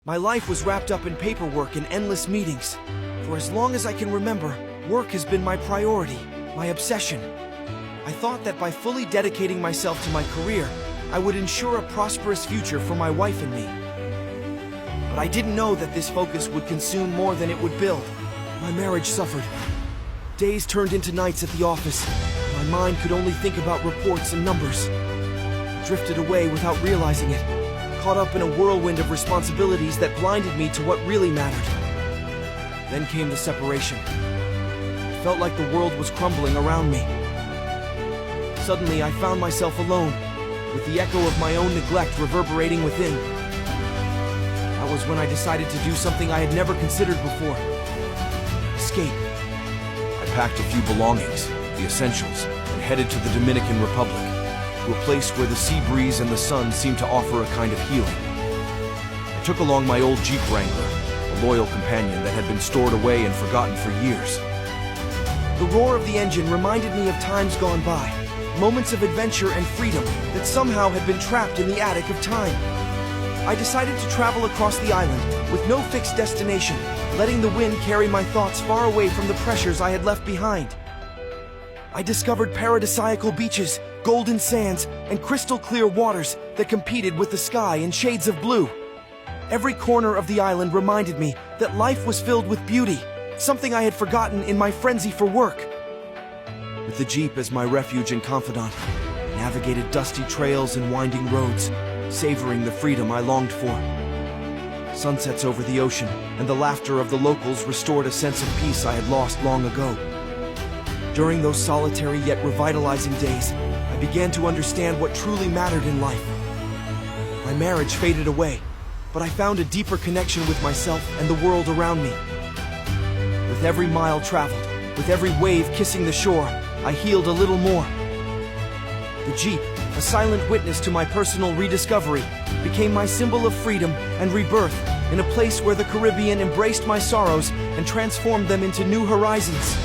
My life was wrapped up in paperwork and endless meetings. For as long as I can remember, work has been my priority, my obsession. I thought that by fully dedicating myself to my career, I would ensure a prosperous future for my wife and me. But I didn't know that this focus would consume more than it would build. My marriage suffered. Days turned into nights at the office. My mind could only think about reports and numbers. I drifted away without realizing it, caught up in a whirlwind of responsibilities that blinded me to what really mattered. Then came the separation. It felt like the world was crumbling around me. Suddenly, I found myself alone, with the echo of my own neglect reverberating within. That was when I decided to do something I had never considered before. Escape. I packed a few belongings, the essentials, and headed to the Dominican Republic, to a place where the sea breeze and the sun seemed to offer a kind of healing. I took along my old Jeep Wrangler, a loyal companion that had been stored away and forgotten for years. The roar of the engine reminded me of times gone by, moments of adventure and freedom that somehow had been trapped in the attic of time. I decided to travel across the island with no fixed destination, letting the wind carry my thoughts far away from the pressures I had left behind. I discovered paradisiacal beaches, golden sands, and crystal clear waters that competed with the sky in shades of blue. Every corner of the island reminded me that life was filled with beauty, something I had forgotten in my frenzy for work. With the Jeep as my refuge and confidant, I navigated dusty trails and winding roads, savoring the freedom I longed for. Sunsets over the ocean and the laughter of the locals restored a sense of peace I had lost long ago. During those solitary yet revitalizing days, I began to understand what truly mattered in life. My marriage faded away, but I found a deeper connection with myself and the world around me. With every mile traveled, with every wave kissing the shore, I healed a little more. The Jeep, a silent witness to my personal rediscovery, became my symbol of freedom and rebirth in a place where the Caribbean embraced my sorrows and transformed them into new horizons.